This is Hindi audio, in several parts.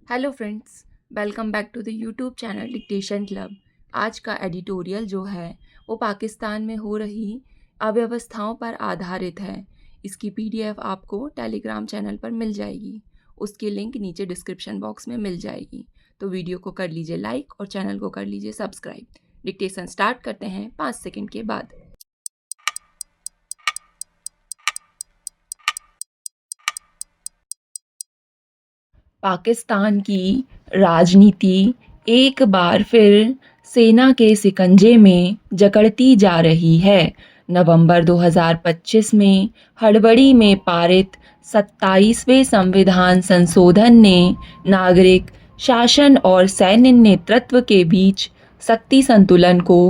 Hello friends, welcome back to the YouTube channel dictation club. आज का एडिटोरियल जो है वो पाकिस्तान में हो रही अव्यवस्थाओं पर आधारित है। इसकी पीडीएफ आपको टेलीग्राम चैनल पर मिल जाएगी। उसकी लिंक नीचे डिस्क्रिप्शन बॉक्स में मिल जाएगी। तो वीडियो को कर लीजिए लाइक और चैनल को कर लीजिए सब्सक्राइब। डिक्टेशन स्टार्ट करते हैं 5 सेकंड के बाद। पाकिस्तान की राजनीति एक बार फिर सेना के शिकंजे में जकड़ती जा रही है। नवंबर 2025 में हड़बड़ी में पारित 27वें संविधान संशोधन ने नागरिक शासन और सैन्य नेतृत्व के बीच शक्ति संतुलन को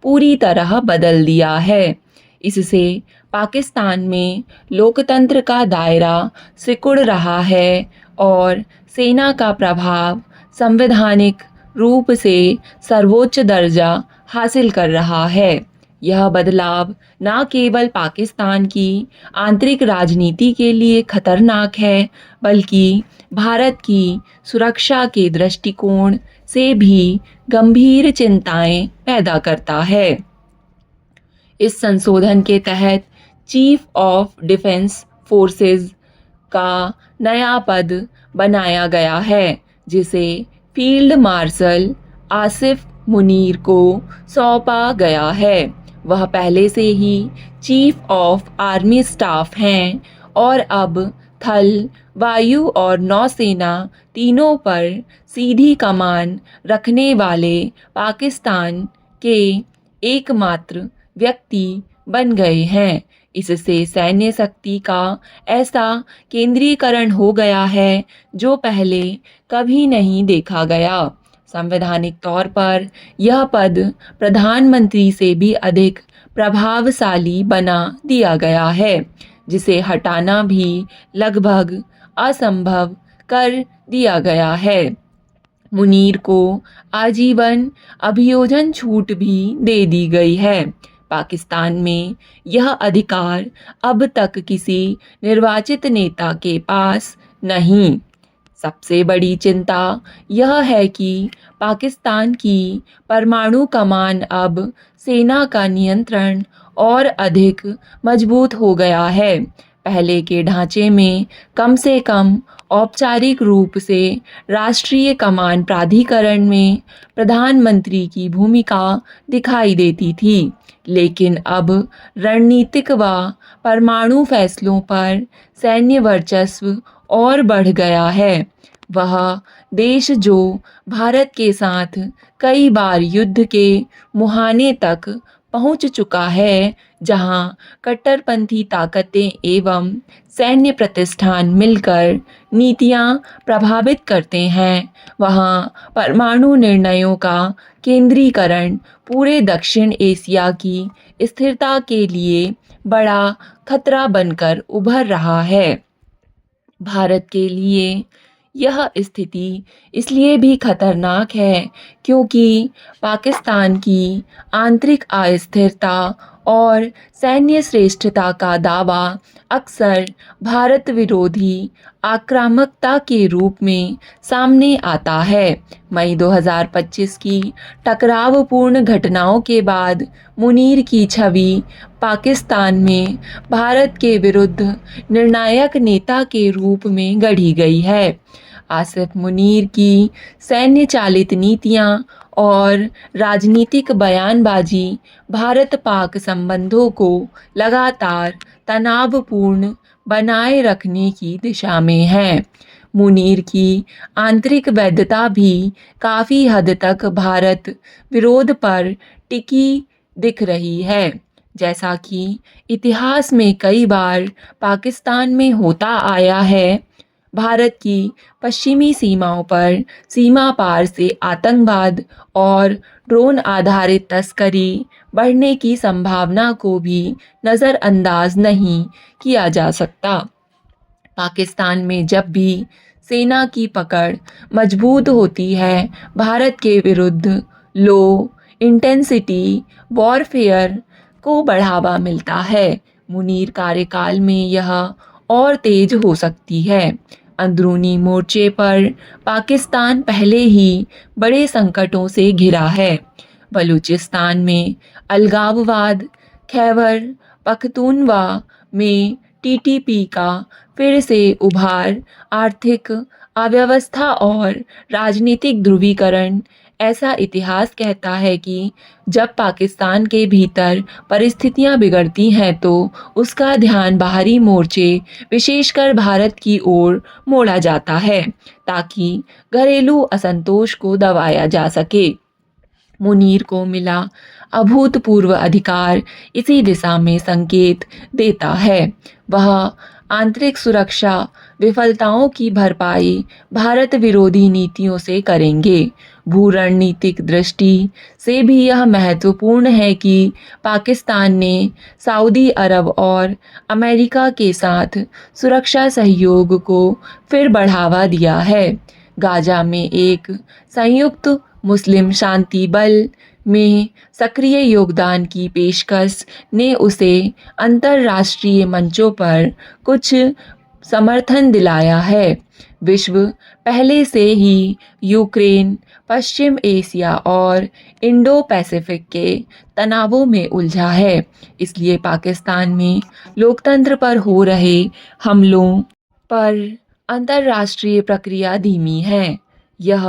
पूरी तरह बदल दिया है। इससे पाकिस्तान में लोकतंत्र का दायरा सिकुड़ रहा है और सेना का प्रभाव संवैधानिक रूप से सर्वोच्च दर्जा हासिल कर रहा है। यह बदलाव न केवल पाकिस्तान की आंतरिक राजनीति के लिए खतरनाक है, बल्कि भारत की सुरक्षा के दृष्टिकोण से भी गंभीर चिंताएं पैदा करता है। इस संशोधन के तहत चीफ ऑफ डिफेंस फोर्सेस का नया पद बनाया गया है, जिसे फील्ड मार्शल आसिफ मुनीर को सौंपा गया है। वह पहले से ही चीफ ऑफ आर्मी स्टाफ हैं और अब थल, वायु और नौसेना तीनों पर सीधी कमान रखने वाले पाकिस्तान के एकमात्र व्यक्ति बन गए हैं। इससे सैन्य शक्ति का ऐसा केंद्रीकरण हो गया है जो पहले कभी नहीं देखा गया। संवैधानिक तौर पर यह पद प्रधानमंत्री से भी अधिक प्रभावशाली बना दिया गया है, जिसे हटाना भी लगभग असंभव कर दिया गया है। मुनीर को आजीवन अभियोजन छूट भी दे दी गई है। पाकिस्तान में यह अधिकार अब तक किसी निर्वाचित नेता के पास नहीं। सबसे बड़ी चिंता यह है कि पाकिस्तान की परमाणु कमान अब सेना का नियंत्रण और अधिक मजबूत हो गया है। पहले के ढांचे में कम से कम औपचारिक रूप से राष्ट्रीय कमान प्राधिकरण में प्रधानमंत्री की भूमिका दिखाई देती थी, लेकिन अब रणनीतिक व परमाणु फैसलों पर सैन्य वर्चस्व और बढ़ गया है। वह देश जो भारत के साथ कई बार युद्ध के मुहाने तक पहुंच चुका है, जहां कट्टरपंथी ताकतें एवं सैन्य प्रतिष्ठान मिलकर नीतियां प्रभावित करते हैं, वहां परमाणु निर्णयों का केंद्रीकरण पूरे दक्षिण एशिया की स्थिरता के लिए बड़ा खतरा बनकर उभर रहा है। भारत के लिए यह स्थिति इसलिए भी खतरनाक है क्योंकि पाकिस्तान की आंतरिक अस्थिरता और सैन्य श्रेष्ठता का दावा अक्सर भारत विरोधी आक्रामकता के रूप में सामने आता है। मई 2025 की टकरावपूर्ण घटनाओं के बाद मुनीर की छवि पाकिस्तान में भारत के विरुद्ध निर्णायक नेता के रूप में गढ़ी गई है। आसिफ मुनीर की सैन्य चालित नीतियां और राजनीतिक बयानबाजी भारत पाक संबंधों को लगातार तनावपूर्ण बनाए रखने की दिशा में है। मुनीर की आंतरिक वैधता भी काफ़ी हद तक भारत विरोध पर टिकी दिख रही है। जैसा कि इतिहास में कई बार पाकिस्तान में होता आया है, भारत की पश्चिमी सीमाओं पर सीमा पार से आतंकवाद और ड्रोन आधारित तस्करी बढ़ने की संभावना को भी नज़रअंदाज नहीं किया जा सकता। पाकिस्तान में जब भी सेना की पकड़ मजबूत होती है, भारत के विरुद्ध लो इंटेंसिटी वॉरफेयर को बढ़ावा मिलता है। मुनीर कार्यकाल में यह और तेज हो सकती है। अंदरूनी मोर्चे पर पाकिस्तान पहले ही बड़े संकटों से घिरा है। बलूचिस्तान में अलगाववाद, खैबर पख्तूनवा में टीटीपी का फिर से उभार, आर्थिक अव्यवस्था और राजनीतिक ध्रुवीकरण। ऐसा इतिहास कहता है कि जब पाकिस्तान के भीतर परिस्थितियां बिगड़ती हैं तो उसका ध्यान बाहरी मोर्चे, विशेषकर भारत की ओर मोड़ा जाता है ताकि घरेलू असंतोष को दबाया जा सके। मुनीर को मिला अभूतपूर्व अधिकार इसी दिशा में संकेत देता है। वह आंतरिक सुरक्षा विफलताओं की भरपाई भारत विरोधी नीतियों से करेंगे। भू रणनीतिक दृष्टि से भी यह महत्वपूर्ण है कि पाकिस्तान ने सऊदी अरब और अमेरिका के साथ सुरक्षा सहयोग को फिर बढ़ावा दिया है। गाजा में एक संयुक्त मुस्लिम शांति बल में सक्रिय योगदान की पेशकश ने उसे अंतर्राष्ट्रीय मंचों पर कुछ समर्थन दिलाया है। विश्व पहले से ही यूक्रेन, पश्चिम एशिया और इंडो पैसिफिक के तनावों में उलझा है, इसलिए पाकिस्तान में लोकतंत्र पर हो रहे हमलों पर अंतर्राष्ट्रीय प्रक्रिया धीमी है। यह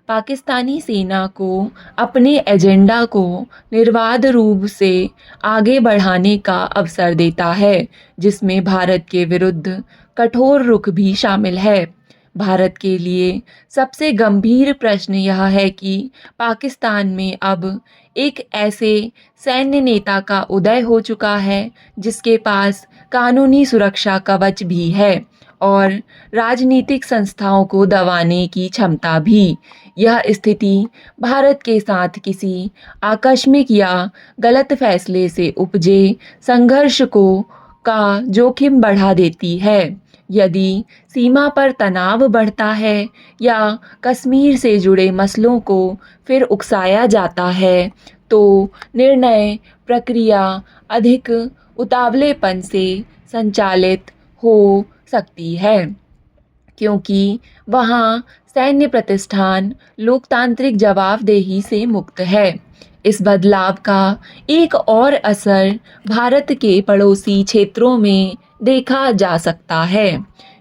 पाकिस्तानी सेना को अपने एजेंडा को निर्बाध रूप से आगे बढ़ाने का अवसर देता है, जिसमें भारत के विरुद्ध कठोर रुख भी शामिल है। भारत के लिए सबसे गंभीर प्रश्न यह है कि पाकिस्तान में अब एक ऐसे सैन्य नेता का उदय हो चुका है जिसके पास कानूनी सुरक्षा कवच भी है और राजनीतिक संस्थाओं को दबाने की क्षमता भी। यह स्थिति भारत के साथ किसी आकस्मिक या गलत फैसले से उपजे संघर्ष को का जोखिम बढ़ा देती है। यदि सीमा पर तनाव बढ़ता है या कश्मीर से जुड़े मसलों को फिर उकसाया जाता है तो निर्णय प्रक्रिया अधिक उतावलेपन से संचालित हो सकती है, क्योंकि वहाँ सैन्य प्रतिष्ठान लोकतांत्रिक जवाबदेही से मुक्त है। इस बदलाव का एक और असर भारत के पड़ोसी क्षेत्रों में देखा जा सकता है।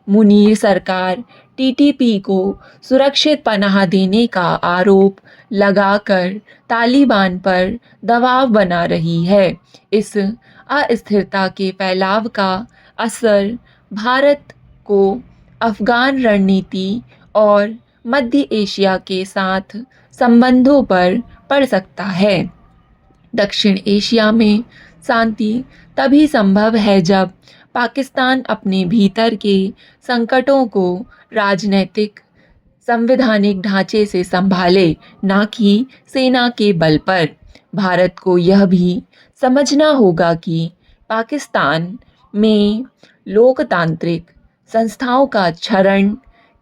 मुनीर सरकार टीटीपी को सुरक्षित पनाह देने का आरोप लगाकर तालिबान पर दबाव बना रही है। इस अस्थिरता के फैलाव का असर भारत को अफगान रणनीति और मध्य एशिया के साथ संबंधों पर पड़ सकता है। दक्षिण एशिया में शांति तभी संभव है जब पाकिस्तान अपने भीतर के संकटों को राजनीतिक संवैधानिक ढांचे से संभाले, ना कि सेना के बल पर। भारत को यह भी समझना होगा कि पाकिस्तान में लोकतांत्रिक संस्थाओं का क्षरण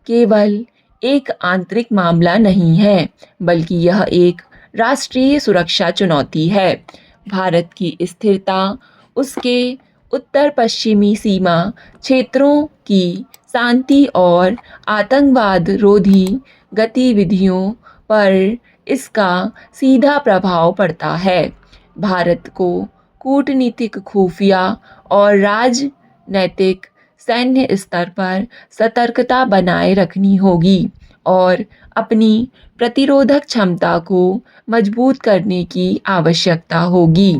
केवल एक आंतरिक मामला नहीं है, बल्कि यह एक राष्ट्रीय सुरक्षा चुनौती है। भारत की स्थिरता उसके उत्तर पश्चिमी सीमा क्षेत्रों की शांति और आतंकवाद रोधी गतिविधियों पर इसका सीधा प्रभाव पड़ता है। भारत को कूटनीतिक, खुफिया और राजनैतिक सैन्य स्तर पर सतर्कता बनाए रखनी होगी और अपनी प्रतिरोधक क्षमता को मजबूत करने की आवश्यकता होगी।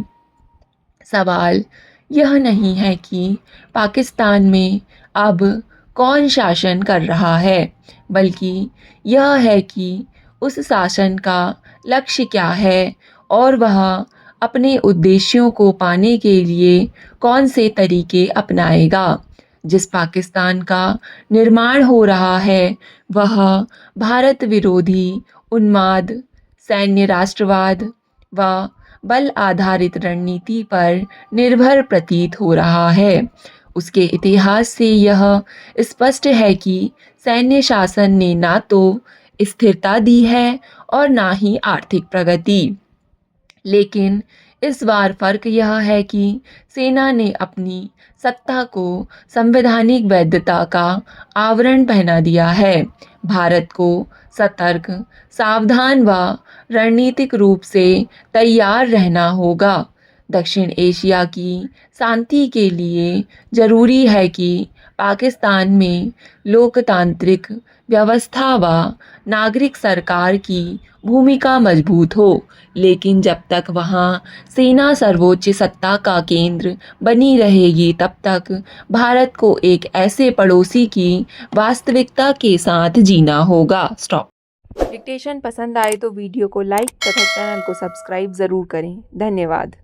सवाल यह नहीं है कि पाकिस्तान में अब कौन शासन कर रहा है, बल्कि यह है कि उस शासन का लक्ष्य क्या है और वह अपने उद्देश्यों को पाने के लिए कौन से तरीके अपनाएगा। जिस पाकिस्तान का निर्माण हो रहा है वह भारत विरोधी उन्माद, सैन्य राष्ट्रवाद व बल आधारित रणनीति पर निर्भर प्रतीत हो रहा है। उसके इतिहास से यह स्पष्ट है कि सैन्य शासन ने ना तो स्थिरता दी है और ना ही आर्थिक प्रगति। लेकिन इस बार फर्क यह है कि सेना ने अपनी सत्ता को संवैधानिक वैधता का आवरण पहना दिया है। भारत को सतर्क, सावधान व रणनीतिक रूप से तैयार रहना होगा। दक्षिण एशिया की शांति के लिए जरूरी है कि पाकिस्तान में लोकतांत्रिक व्यवस्था व नागरिक सरकार की भूमिका मजबूत हो, लेकिन जब तक वहाँ सेना सर्वोच्च सत्ता का केंद्र बनी रहेगी, तब तक भारत को एक ऐसे पड़ोसी की वास्तविकता के साथ जीना होगा। स्टॉप। डिक्टेशन पसंद आए तो वीडियो को लाइक तथा चैनल को सब्सक्राइब ज़रूर करें। धन्यवाद।